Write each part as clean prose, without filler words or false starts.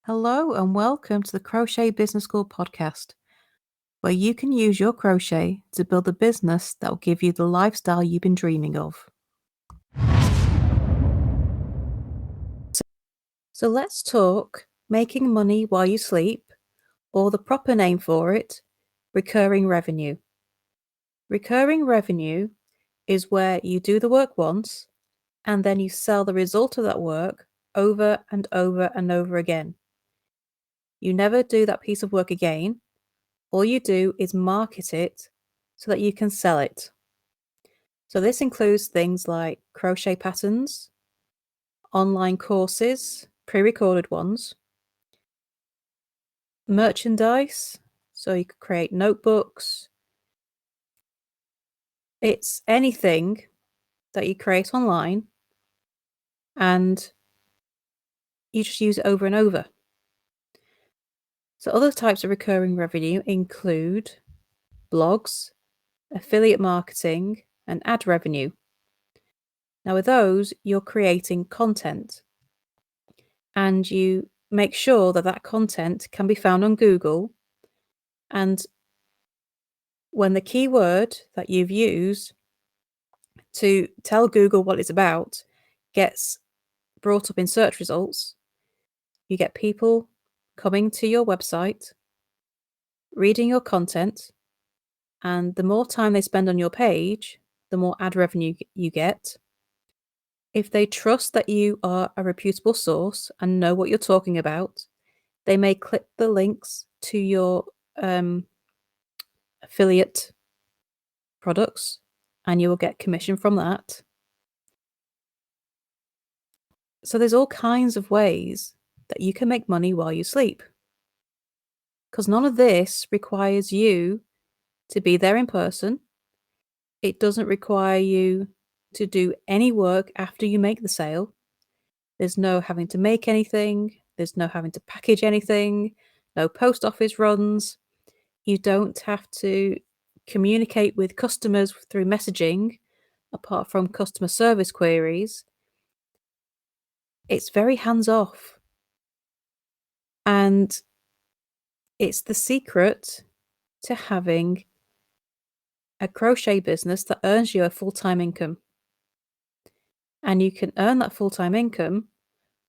Hello and welcome to the Crochet Business School podcast, where you can use your crochet to build a business that will give you the lifestyle you've been dreaming of. So let's talk making money while you sleep, or the proper name for it, recurring revenue. Recurring revenue is where you do the work once and then you sell the result of that work over and over and over again. You never do that piece of work again. All you do is market it so that you can sell it. So this includes things like crochet patterns, online courses, pre-recorded ones, merchandise, so you could create notebooks. It's anything that you create online and you just use it over and over. So other types of recurring revenue include blogs, affiliate marketing, and ad revenue. Now with those, you're creating content and you make sure that that content can be found on Google, and when the keyword that you've used to tell Google what it's about gets brought up in search results, you get people coming to your website, reading your content, and the more time they spend on your page, the more ad revenue you get. If they trust that you are a reputable source and know what you're talking about, they may click the links to your affiliate products and you will get commission from that. So there's all kinds of ways that you can make money while you sleep, because none of this requires you to be there in person. It doesn't require you to do any work after you make the sale. There's no having to make anything. There's no having to package anything. No post office runs. You don't have to communicate with customers through messaging, apart from customer service queries. It's very hands-off. And it's the secret to having a crochet business that earns you a full-time income. And you can earn that full-time income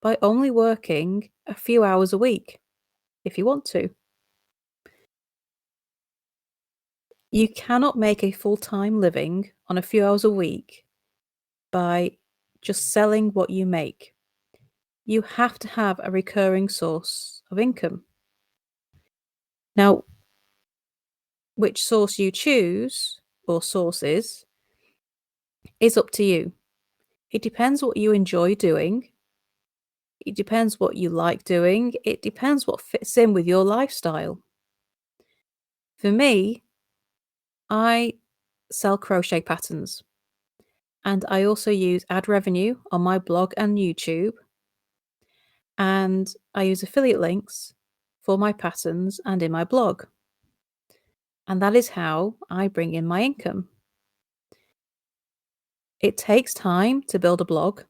by only working a few hours a week, if you want to. You cannot make a full-time living on a few hours a week by just selling what you make. You have to have a recurring source of income. Now, which source you choose, or sources, is up to you. It depends what you enjoy doing. It depends what you like doing. It depends what fits in with your lifestyle. For me, I sell crochet patterns, and I also use ad revenue on my blog and YouTube, and I use affiliate links for my patterns and in my blog. And that is how I bring in my income. It takes time to build a blog,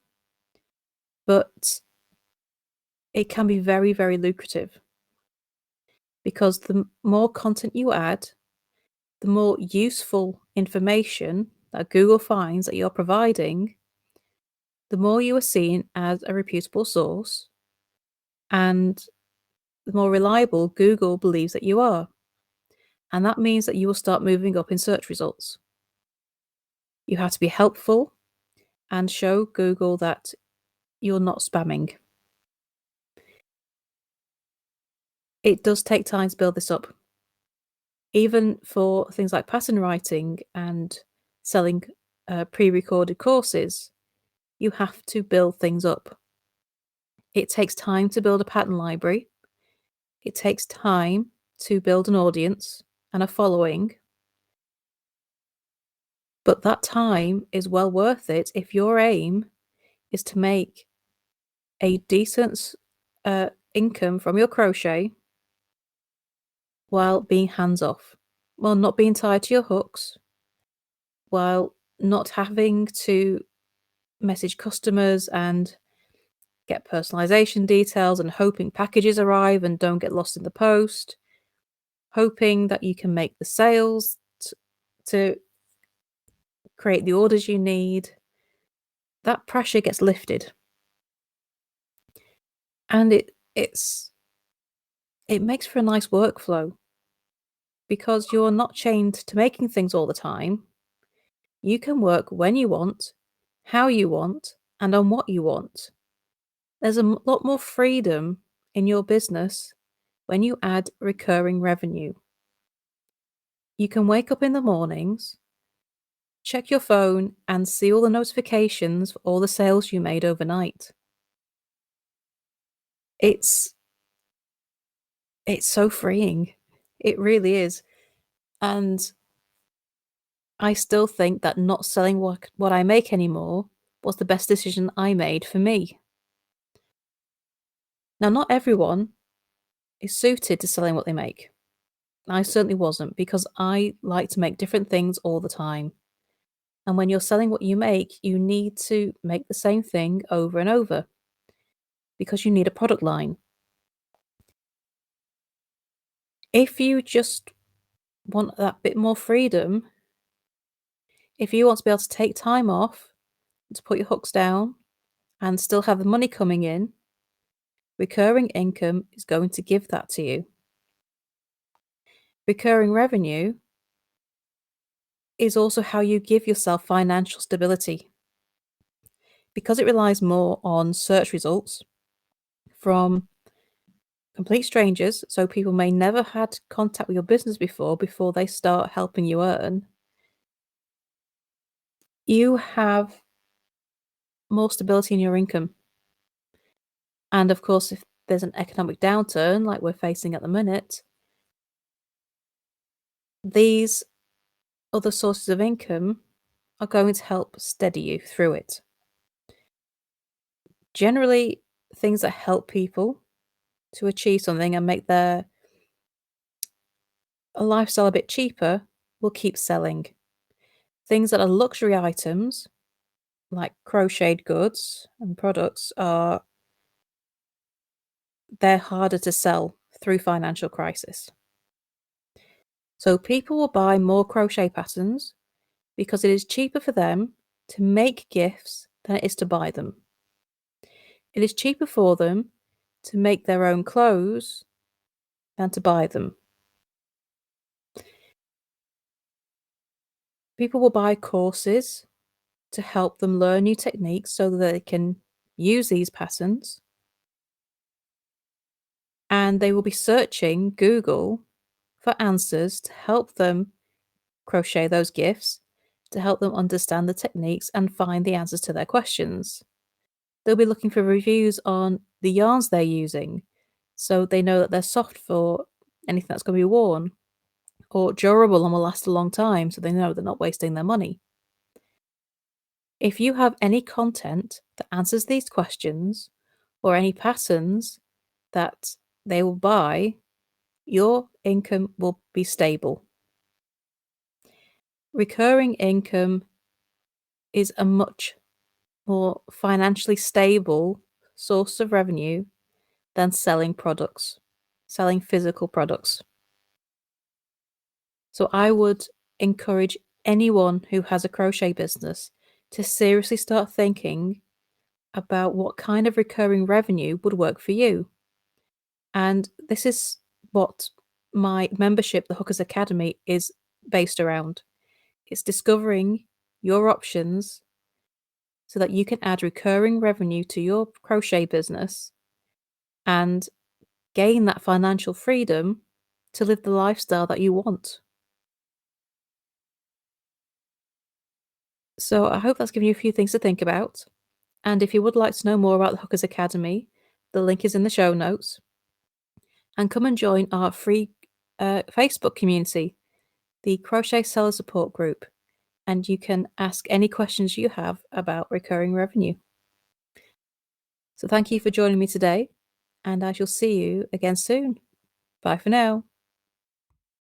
but it can be very, very lucrative, because the more content you add, the more useful information that Google finds that you're providing, the more you are seen as a reputable source, and the more reliable Google believes that you are. And that means that you will start moving up in search results. You have to be helpful and show Google that you're not spamming. It does take time to build this up. Even for things like pattern writing and selling pre-recorded courses, you have to build things up. It takes time to build a pattern library. It takes time to build an audience and a following. But that time is well worth it if your aim is to make a decent income from your crochet while being hands-off, while not being tied to your hooks, while not having to message customers and get personalization details and hoping packages arrive and don't get lost in the post, hoping that you can make the sales to create the orders you need, that pressure gets lifted. And it makes for a nice workflow because you're not chained to making things all the time. You can work when you want, how you want, and on what you want. There's a lot more freedom in your business when you add recurring revenue. You can wake up in the mornings, check your phone, and see all the notifications for all the sales you made overnight. It's so freeing. It really is. And I still think that not selling what I make anymore was the best decision I made for me. Now, not everyone is suited to selling what they make. I certainly wasn't, because I like to make different things all the time. And when you're selling what you make, you need to make the same thing over and over because you need a product line. If you just want that bit more freedom, if you want to be able to take time off, to put your hooks down and still have the money coming in, recurring income is going to give that to you. Recurring revenue is also how you give yourself financial stability. Because it relies more on search results from complete strangers, so people may never had contact with your business before they start helping you earn, you have more stability in your income. And of course, if there's an economic downturn like we're facing at the minute, these other sources of income are going to help steady you through it. Generally, things that help people to achieve something and make their lifestyle a bit cheaper will keep selling. Things that are luxury items, like crocheted goods and products, they're harder to sell through financial crisis. So people will buy more crochet patterns because it is cheaper for them to make gifts than it is to buy them. It is cheaper for them to make their own clothes than to buy them. People will buy courses to help them learn new techniques so that they can use these patterns. And they will be searching Google for answers to help them crochet those gifts, to help them understand the techniques and find the answers to their questions. They'll be looking for reviews on the yarns they're using, so they know that they're soft for anything that's going to be worn, or durable and will last a long time, so they know they're not wasting their money. If you have any content that answers these questions, or any patterns that they will buy, your income will be stable. Recurring income is a much more financially stable source of revenue than selling products, selling physical products. So I would encourage anyone who has a crochet business to seriously start thinking about what kind of recurring revenue would work for you. And this is what my membership, the Hookers Academy, is based around. It's discovering your options so that you can add recurring revenue to your crochet business and gain that financial freedom to live the lifestyle that you want. So I hope that's given you a few things to think about. And if you would like to know more about the Hookers Academy, the link is in the show notes. And come and join our free Facebook community, the Crochet Seller Support Group, and you can ask any questions you have about recurring revenue. So thank you for joining me today, and I shall see you again soon. Bye for now.